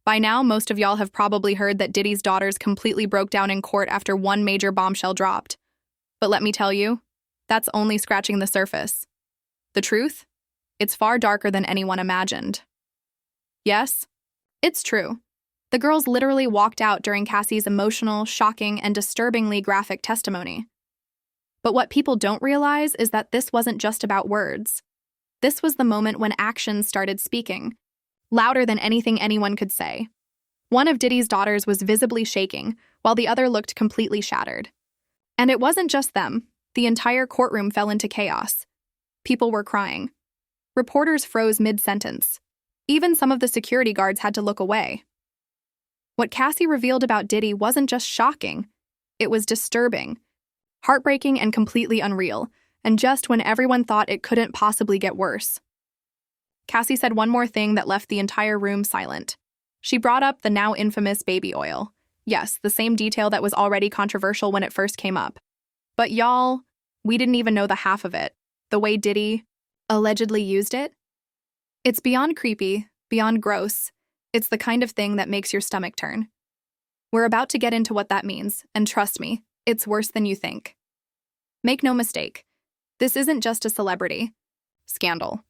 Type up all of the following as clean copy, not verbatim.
By now, most of y'all have probably heard that Diddy's daughters completely broke down in court after one major bombshell dropped. But let me tell you, that's only scratching the surface. The truth? It's far darker than anyone imagined. Yes, it's true. The girls literally walked out during Cassie's emotional, shocking, and disturbingly graphic testimony. But what people don't realize is that this wasn't just about words. This was the moment when actions started speaking, louder than anything anyone could say. One of Diddy's daughters was visibly shaking, while the other looked completely shattered. And it wasn't just them. The entire courtroom fell into chaos. People were crying. Reporters froze mid-sentence. Even some of the security guards had to look away. What Cassie revealed about Diddy wasn't just shocking. It was disturbing, heartbreaking, and completely unreal, and just when everyone thought it couldn't possibly get worse. Cassie said one more thing that left the entire room silent. She brought up the now infamous baby oil. Yes, the same detail that was already controversial when it first came up. But y'all, we didn't even know the half of it. The way Diddy allegedly used it. It's beyond creepy, beyond gross. It's the kind of thing that makes your stomach turn. We're about to get into what that means, and trust me, it's worse than you think. Make no mistake, this isn't just a celebrity scandal.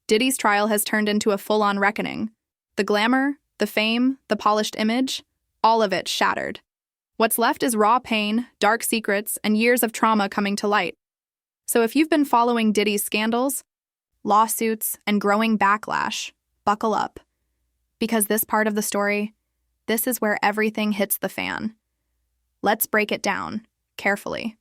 Diddy's trial has turned into a full-on reckoning. The glamour, the fame, the polished image, all of it shattered. What's left is raw pain, dark secrets, and years of trauma coming to light. So if you've been following Diddy's scandals, lawsuits, and growing backlash, buckle up. Because this part of the story, this is where everything hits the fan. Let's break it down, carefully.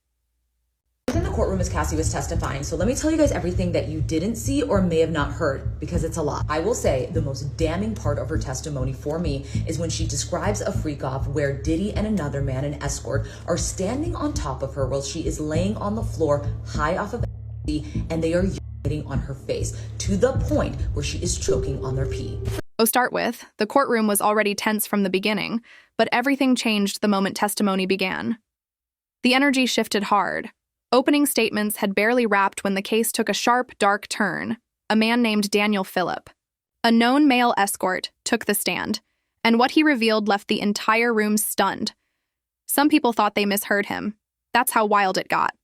In the courtroom as Cassie was testifying, so let me tell you guys everything that you didn't see or may have not heard, because it's a lot. I will say the most damning part of her testimony for me is when she describes a freak-off where Diddy and another man, an escort, are standing on top of her while she is laying on the floor high off of a and they are urinating on her face to the point where she is choking on their pee. To start with, the courtroom was already tense from the beginning, but everything changed the moment testimony began. The energy shifted hard. Opening statements had barely wrapped when the case took a sharp, dark turn. A man named Daniel Phillip, a known male escort, took the stand, and what he revealed left the entire room stunned. Some people thought they misheard him. That's how wild it got.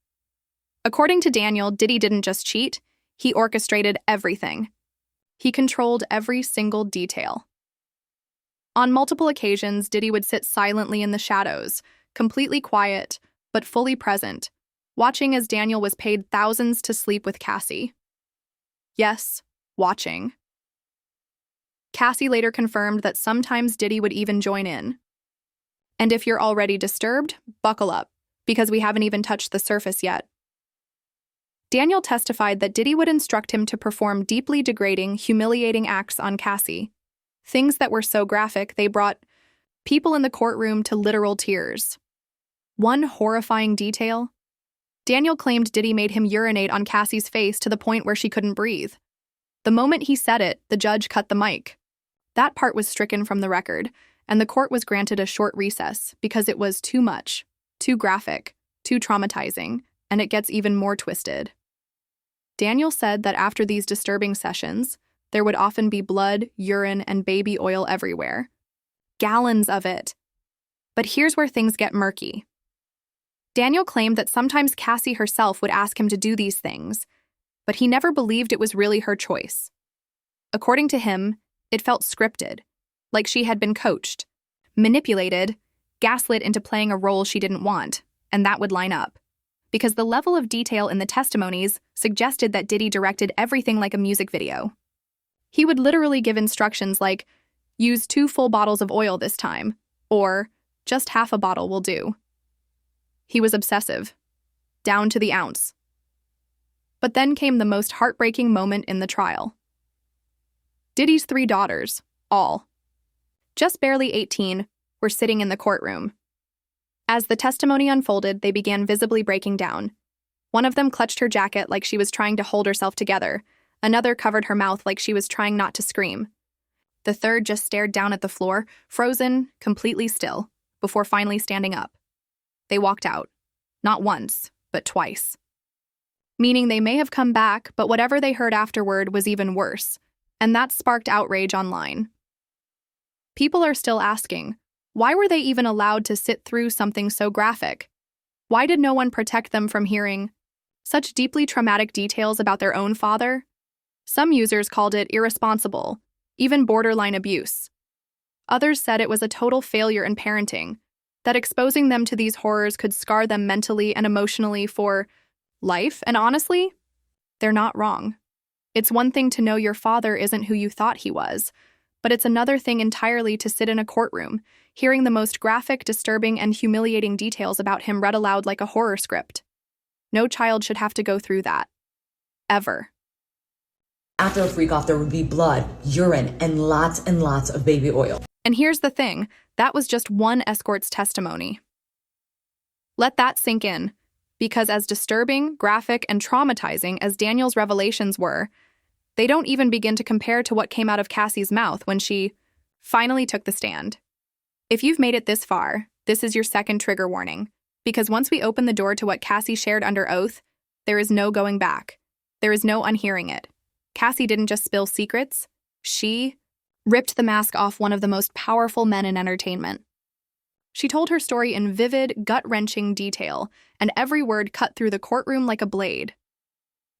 According to Daniel, Diddy didn't just cheat, he orchestrated everything. He controlled every single detail. On multiple occasions, Diddy would sit silently in the shadows, completely quiet, but fully present, watching as Daniel was paid thousands to sleep with Cassie. Yes, watching. Cassie later confirmed that sometimes Diddy would even join in. And if you're already disturbed, buckle up, because we haven't even touched the surface yet. Daniel testified that Diddy would instruct him to perform deeply degrading, humiliating acts on Cassie. Things that were so graphic they brought people in the courtroom to literal tears. One horrifying detail: Daniel claimed Diddy made him urinate on Cassie's face to the point where she couldn't breathe. The moment he said it, the judge cut the mic. That part was stricken from the record, and the court was granted a short recess because it was too much, too graphic, too traumatizing, and it gets even more twisted. Daniel said that after these disturbing sessions, there would often be blood, urine, and baby oil everywhere. Gallons of it. But here's where things get murky. Daniel claimed that sometimes Cassie herself would ask him to do these things, but he never believed it was really her choice. According to him, it felt scripted, like she had been coached, manipulated, gaslit into playing a role she didn't want, and that would line up. Because the level of detail in the testimonies suggested that Diddy directed everything like a music video. He would literally give instructions like, use 2 full bottles of oil this time, or just half a bottle will do. He was obsessive, down to the ounce. But then came the most heartbreaking moment in the trial. Diddy's 3 daughters, all just barely 18, were sitting in the courtroom. As the testimony unfolded, they began visibly breaking down. One of them clutched her jacket like she was trying to hold herself together. Another covered her mouth like she was trying not to scream. The third just stared down at the floor, frozen, completely still, before finally standing up. They walked out. Not once, but twice. Meaning they may have come back, but whatever they heard afterward was even worse, and that sparked outrage online. People are still asking, why were they even allowed to sit through something so graphic? Why did no one protect them from hearing such deeply traumatic details about their own father? Some users called it irresponsible, even borderline abuse. Others said it was a total failure in parenting, that exposing them to these horrors could scar them mentally and emotionally for life, and honestly, they're not wrong. It's one thing to know your father isn't who you thought he was, but it's another thing entirely to sit in a courtroom, hearing the most graphic, disturbing, and humiliating details about him read aloud like a horror script. No child should have to go through that. Ever. After a freak off, there would be blood, urine, and lots of baby oil. And here's the thing, that was just one escort's testimony. Let that sink in, because as disturbing, graphic, and traumatizing as Daniel's revelations were, they don't even begin to compare to what came out of Cassie's mouth when she finally took the stand. If you've made it this far, this is your second trigger warning, because once we open the door to what Cassie shared under oath, there is no going back. There is no unhearing it. Cassie didn't just spill secrets, she ripped the mask off one of the most powerful men in entertainment. She told her story in vivid, gut-wrenching detail, and every word cut through the courtroom like a blade.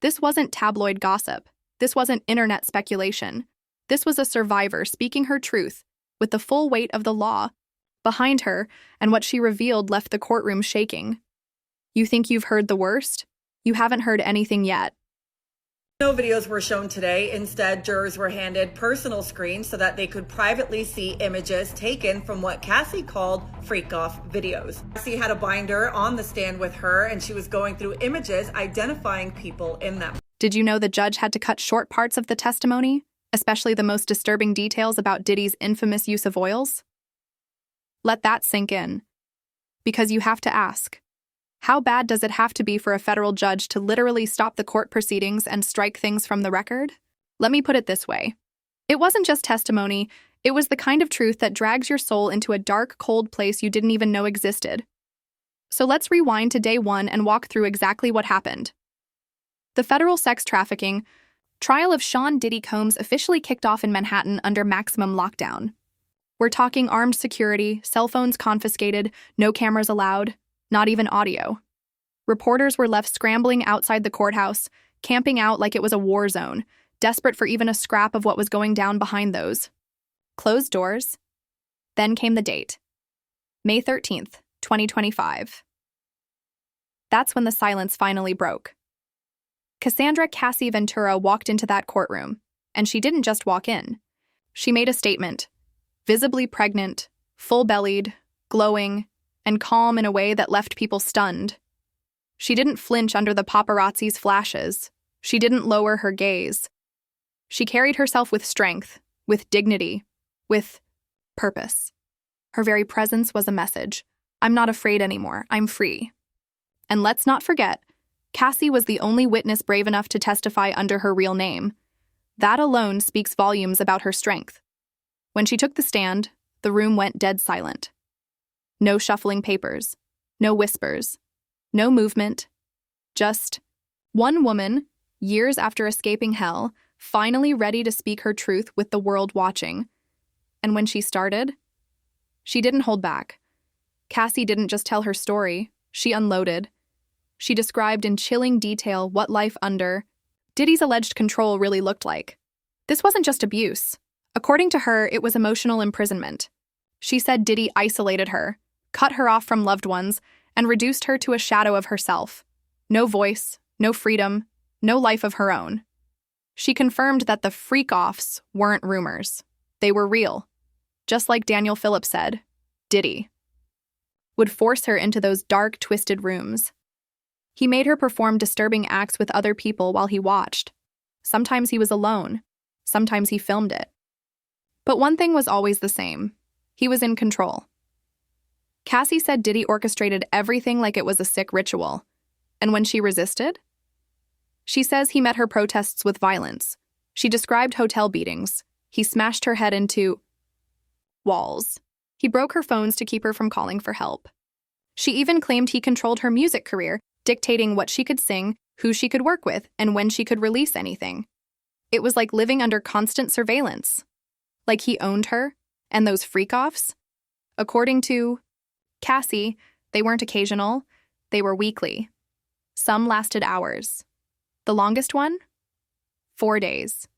This wasn't tabloid gossip. This wasn't internet speculation. This was a survivor speaking her truth, with the full weight of the law behind her, and what she revealed left the courtroom shaking. You think you've heard the worst? You haven't heard anything yet. No videos were shown today. Instead, jurors were handed personal screens so that they could privately see images taken from what Cassie called freak-off videos. Cassie had a binder on the stand with her, and she was going through images identifying people in them. Did you know the judge had to cut short parts of the testimony, especially the most disturbing details about Diddy's infamous use of oils? Let that sink in. Because you have to ask, how bad does it have to be for a federal judge to literally stop the court proceedings and strike things from the record? Let me put it this way. It wasn't just testimony, it was the kind of truth that drags your soul into a dark, cold place you didn't even know existed. So let's rewind to day one and walk through exactly what happened. The federal sex trafficking trial of Sean Diddy Combs officially kicked off in Manhattan under maximum lockdown. We're talking armed security, cell phones confiscated, no cameras allowed, not even audio. Reporters were left scrambling outside the courthouse, camping out like it was a war zone, desperate for even a scrap of what was going down behind those closed doors. Then came the date. May 13th, 2025. That's when the silence finally broke. Cassandra Cassie Ventura walked into that courtroom, and she didn't just walk in. She made a statement, visibly pregnant, full-bellied, glowing, and calm in a way that left people stunned. She didn't flinch under the paparazzi's flashes. She didn't lower her gaze. She carried herself with strength, with dignity, with purpose. Her very presence was a message. I'm not afraid anymore. I'm free. And let's not forget, Cassie was the only witness brave enough to testify under her real name. That alone speaks volumes about her strength. When she took the stand, the room went dead silent. No shuffling papers, no whispers, no movement, just one woman, years after escaping hell, finally ready to speak her truth with the world watching. And when she started, she didn't hold back. Cassie didn't just tell her story, she unloaded. She described in chilling detail what life under Diddy's alleged control really looked like. This wasn't just abuse. According to her, it was emotional imprisonment. She said Diddy isolated her, cut her off from loved ones, and reduced her to a shadow of herself. No voice, no freedom, no life of her own. She confirmed that the freak-offs weren't rumors. They were real. Just like Daniel Phillips said, Diddy would force her into those dark, twisted rooms. He made her perform disturbing acts with other people while he watched. Sometimes he was alone. Sometimes he filmed it. But one thing was always the same. He was in control. Cassie said Diddy orchestrated everything like it was a sick ritual. And when she resisted? She says he met her protests with violence. She described hotel beatings. He smashed her head into walls. He broke her phones to keep her from calling for help. She even claimed he controlled her music career, dictating what she could sing, who she could work with, and when she could release anything. It was like living under constant surveillance. Like he owned her, And those freak-offs? According to Cassie, they weren't occasional, they were weekly. Some lasted hours. The longest one? 4 days.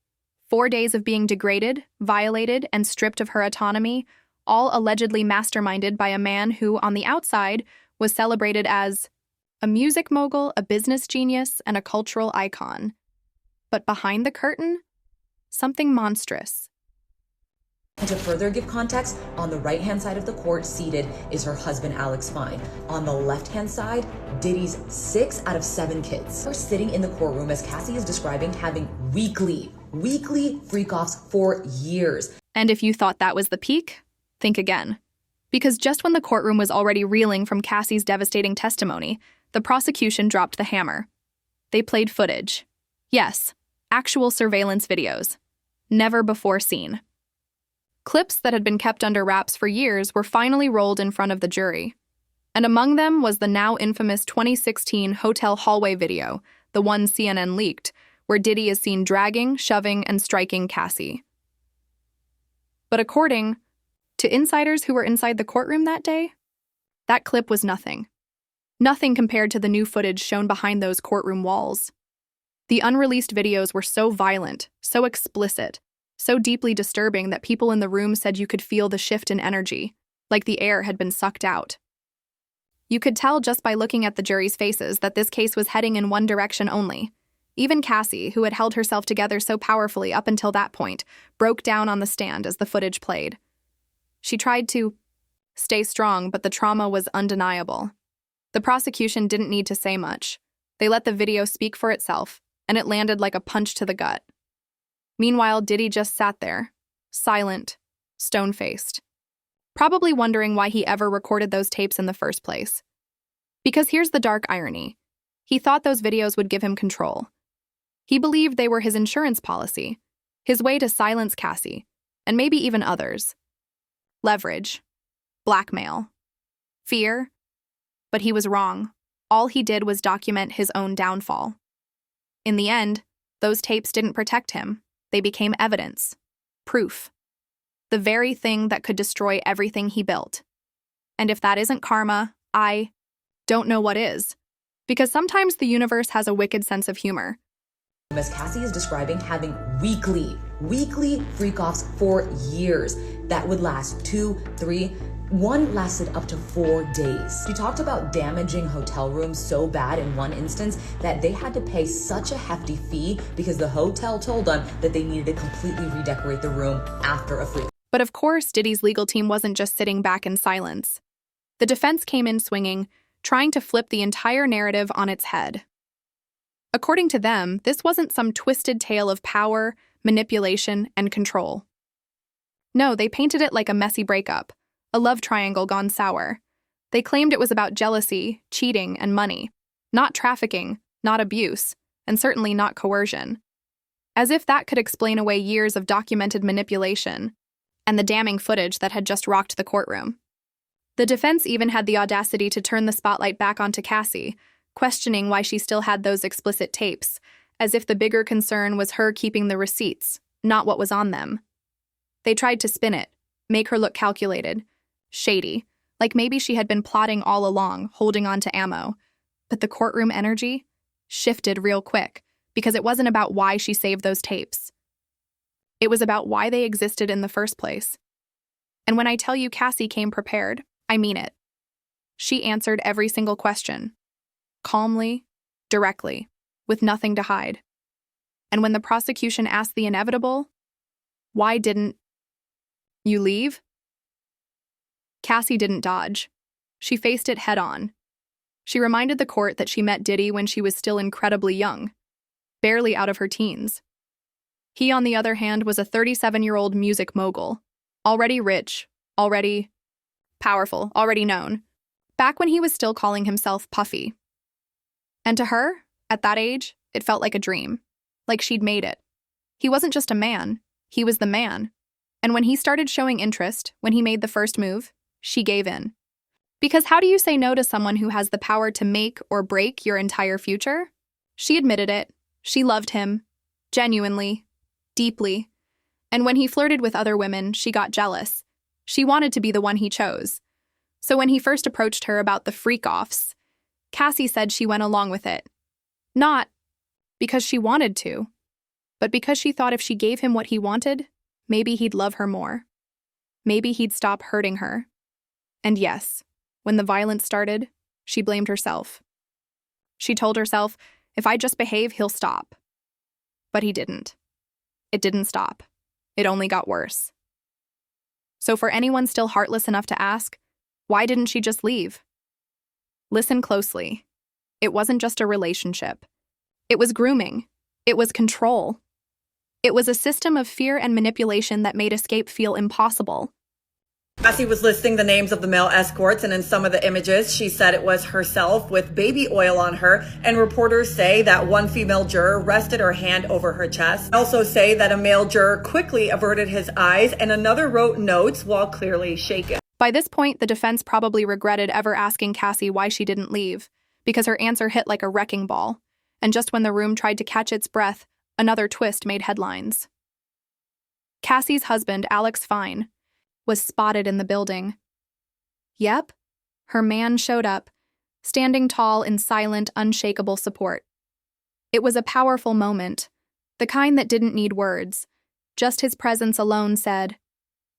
4 days of being degraded, violated, and stripped of her autonomy, all allegedly masterminded by a man who, on the outside, was celebrated as a music mogul, a business genius, and a cultural icon. But behind the curtain, something monstrous. And to further give context, on the right-hand side of the court, seated, is her husband, Alex Fine. On the left-hand side, Diddy's 6 out of 7 kids. They're sitting in the courtroom, as Cassie is describing, having weekly freak-offs for years. And if you thought that was the peak, think again. Because just when the courtroom was already reeling from Cassie's devastating testimony, the prosecution dropped the hammer. They played footage. Yes, actual surveillance videos. Never before seen. Clips that had been kept under wraps for years were finally rolled in front of the jury. And among them was the now infamous 2016 hotel hallway video, the one CNN leaked, where Diddy is seen dragging, shoving, and striking Cassie. But according to insiders who were inside the courtroom that day, that clip was nothing. Nothing compared to the new footage shown behind those courtroom walls. The unreleased videos were so violent, so explicit, so deeply disturbing that people in the room said you could feel the shift in energy, like the air had been sucked out. You could tell just by looking at the jury's faces that this case was heading in one direction only. Even Cassie, who had held herself together so powerfully up until that point, broke down on the stand as the footage played. She tried to stay strong, but the trauma was undeniable. The prosecution didn't need to say much. They let the video speak for itself, and it landed like a punch to the gut. Meanwhile, Diddy just sat there, silent, stone-faced, probably wondering why he ever recorded those tapes in the first place. Because here's the dark irony. He thought those videos would give him control. He believed they were his insurance policy, his way to silence Cassie, and maybe even others. Leverage, blackmail, fear. But he was wrong. All he did was document his own downfall. In the end, those tapes didn't protect him. They became evidence, proof, the very thing that could destroy everything he built. And if that isn't karma, I don't know what is. Because sometimes the universe has a wicked sense of humor. As Cassie is describing, having weekly freak-offs for years that would last 2, 3, one lasted up to 4 days. She talked about damaging hotel rooms so bad in one instance that they had to pay such a hefty fee because the hotel told them that they needed to completely redecorate the room after a freak. But of course, Diddy's legal team wasn't just sitting back in silence. The defense came in swinging, trying to flip the entire narrative on its head. According to them, this wasn't some twisted tale of power, manipulation, and control. No, they painted it like a messy breakup, a love triangle gone sour. They claimed it was about jealousy, cheating, and money, not trafficking, not abuse, and certainly not coercion. As if that could explain away years of documented manipulation and the damning footage that had just rocked the courtroom. The defense even had the audacity to turn the spotlight back onto Cassie, questioning why she still had those explicit tapes, as if the bigger concern was her keeping the receipts, not what was on them. They tried to spin it, make her look calculated, shady, like maybe she had been plotting all along, holding on to ammo. But the courtroom energy shifted real quick, because it wasn't about why she saved those tapes. It was about why they existed in the first place. And when I tell you Cassie came prepared, I mean it. She answered every single question, calmly, directly, with nothing to hide. And when the prosecution asked the inevitable, why didn't you leave? Cassie didn't dodge. She faced it head-on. She reminded the court that she met Diddy when she was still incredibly young, barely out of her teens. He, on the other hand, was a 37-year-old music mogul, already rich, already powerful, already known, back when he was still calling himself Puffy. And to her, at that age, it felt like a dream, like she'd made it. He wasn't just a man, he was the man. And when he started showing interest, when he made the first move, she gave in. Because how do you say no to someone who has the power to make or break your entire future? She admitted it. She loved him. Genuinely. Deeply. And when he flirted with other women, she got jealous. She wanted to be the one he chose. So when he first approached her about the freak-offs, Cassie said she went along with it. Not because she wanted to, but because she thought if she gave him what he wanted, maybe he'd love her more. Maybe he'd stop hurting her. And yes, when the violence started, she blamed herself. She told herself, if I just behave, he'll stop. But he didn't. It didn't stop. It only got worse. So for anyone still heartless enough to ask, why didn't she just leave? Listen closely. It wasn't just a relationship. It was grooming. It was control. It was a system of fear and manipulation that made escape feel impossible. Cassie was listing the names of the male escorts, and in some of the images, she said it was herself with baby oil on her, and reporters say that one female juror rested her hand over her chest. Also say that a male juror quickly averted his eyes, and another wrote notes while clearly shaken. By this point, the defense probably regretted ever asking Cassie why she didn't leave, because her answer hit like a wrecking ball, and just when the room tried to catch its breath, another twist made headlines. Cassie's husband, Alex Fine, was spotted in the building. Yep, her man showed up, standing tall in silent, unshakable support. It was a powerful moment, the kind that didn't need words. Just his presence alone said,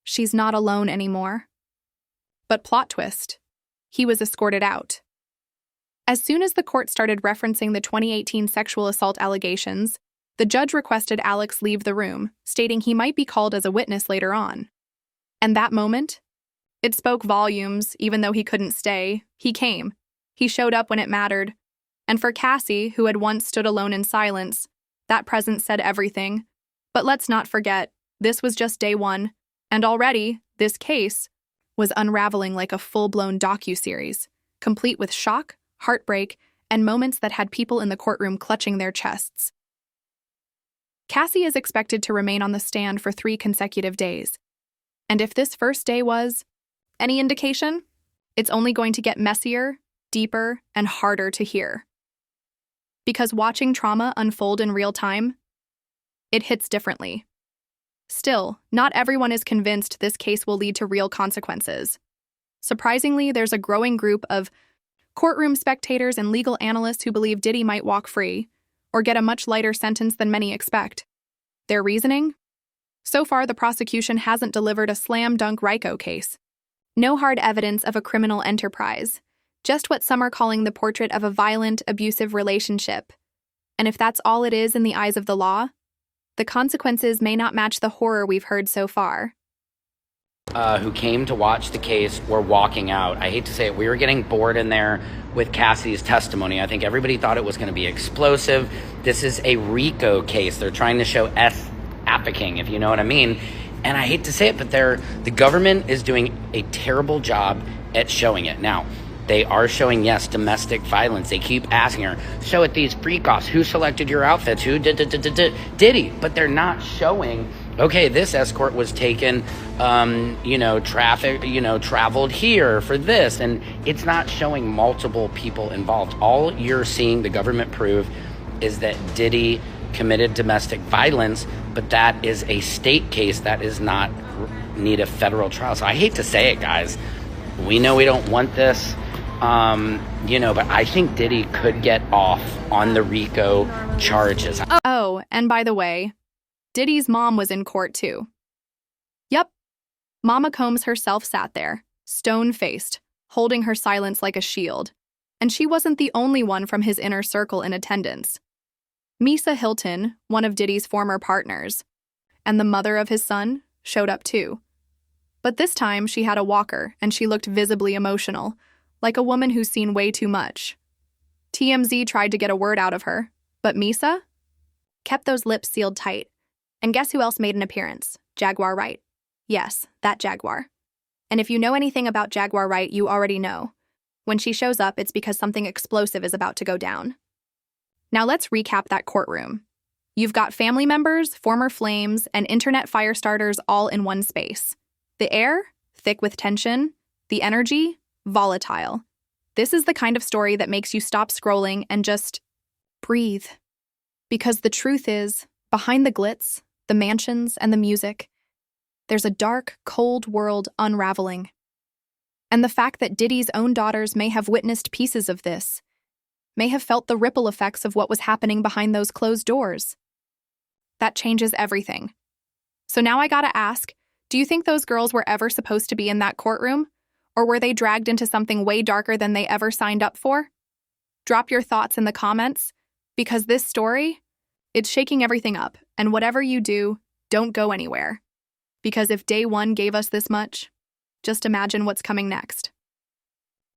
"She's not alone anymore." But plot twist, he was escorted out. As soon as the court started referencing the 2018 sexual assault allegations, the judge requested Alex leave the room, stating he might be called as a witness later on. And that moment, it spoke volumes. Even though he couldn't stay, he came. He showed up when it mattered. And for Cassie, who had once stood alone in silence, that presence said everything. But let's not forget, this was just day one, and already, this case was unraveling like a full-blown docuseries, complete with shock, heartbreak, and moments that had people in the courtroom clutching their chests. Cassie is expected to remain on the stand for 3 consecutive days. And if this first day was any indication, it's only going to get messier, deeper, and harder to hear. Because watching trauma unfold in real time, it hits differently. Still, not everyone is convinced this case will lead to real consequences. Surprisingly, there's a growing group of courtroom spectators and legal analysts who believe Diddy might walk free, or get a much lighter sentence than many expect. Their reasoning? So far, the prosecution hasn't delivered a slam-dunk RICO case. No hard evidence of a criminal enterprise, just what some are calling the portrait of a violent, abusive relationship. And if that's all it is in the eyes of the law, the consequences may not match the horror we've heard so far. Who came to watch the case were walking out. I hate to say it, we were getting bored in there with Cassie's testimony. I think everybody thought it was going to be explosive. This is a RICO case. They're trying to show trafficking, if you know what I mean. And I hate to say it, but the government is doing a terrible job at showing it. Now, they are showing, yes, domestic violence. They keep asking her, show it these freak-offs. Who selected your outfits? Who Diddy? But they're not showing, okay, this escort was taken, traveled here for this. And it's not showing multiple people involved. All you're seeing the government prove is that Diddy committed domestic violence, but that is a state case that is not need a federal trial. So I hate to say it, guys. We know we don't want this, but I think Diddy could get off on the RICO charges. Oh, and by the way, Diddy's mom was in court too. Yep, Mama Combs herself sat there, stone-faced, holding her silence like a shield. And she wasn't the only one from his inner circle in attendance. Misa Hilton, one of Diddy's former partners, and the mother of his son, showed up too. But this time she had a walker and she looked visibly emotional, like a woman who's seen way too much. TMZ tried to get a word out of her, but Misa kept those lips sealed tight. And guess who else made an appearance? Jaguar Wright. Yes, that Jaguar. And if you know anything about Jaguar Wright, you already know. When she shows up, it's because something explosive is about to go down. Now let's recap that courtroom. You've got family members, former flames, and internet fire starters all in one space. The air, thick with tension. The energy, volatile. This is the kind of story that makes you stop scrolling and just breathe. Because the truth is, behind the glitz, the mansions, and the music, There's a dark, cold world unraveling. And the fact that Diddy's own daughters may have witnessed pieces of this, may have felt the ripple effects of what was happening behind those closed doors. That changes everything. So now I gotta ask, do you think those girls were ever supposed to be in that courtroom? Or were they dragged into something way darker than they ever signed up for? Drop your thoughts in the comments, because this story, it's shaking everything up, and whatever you do, don't go anywhere. Because if day one gave us this much, just imagine what's coming next.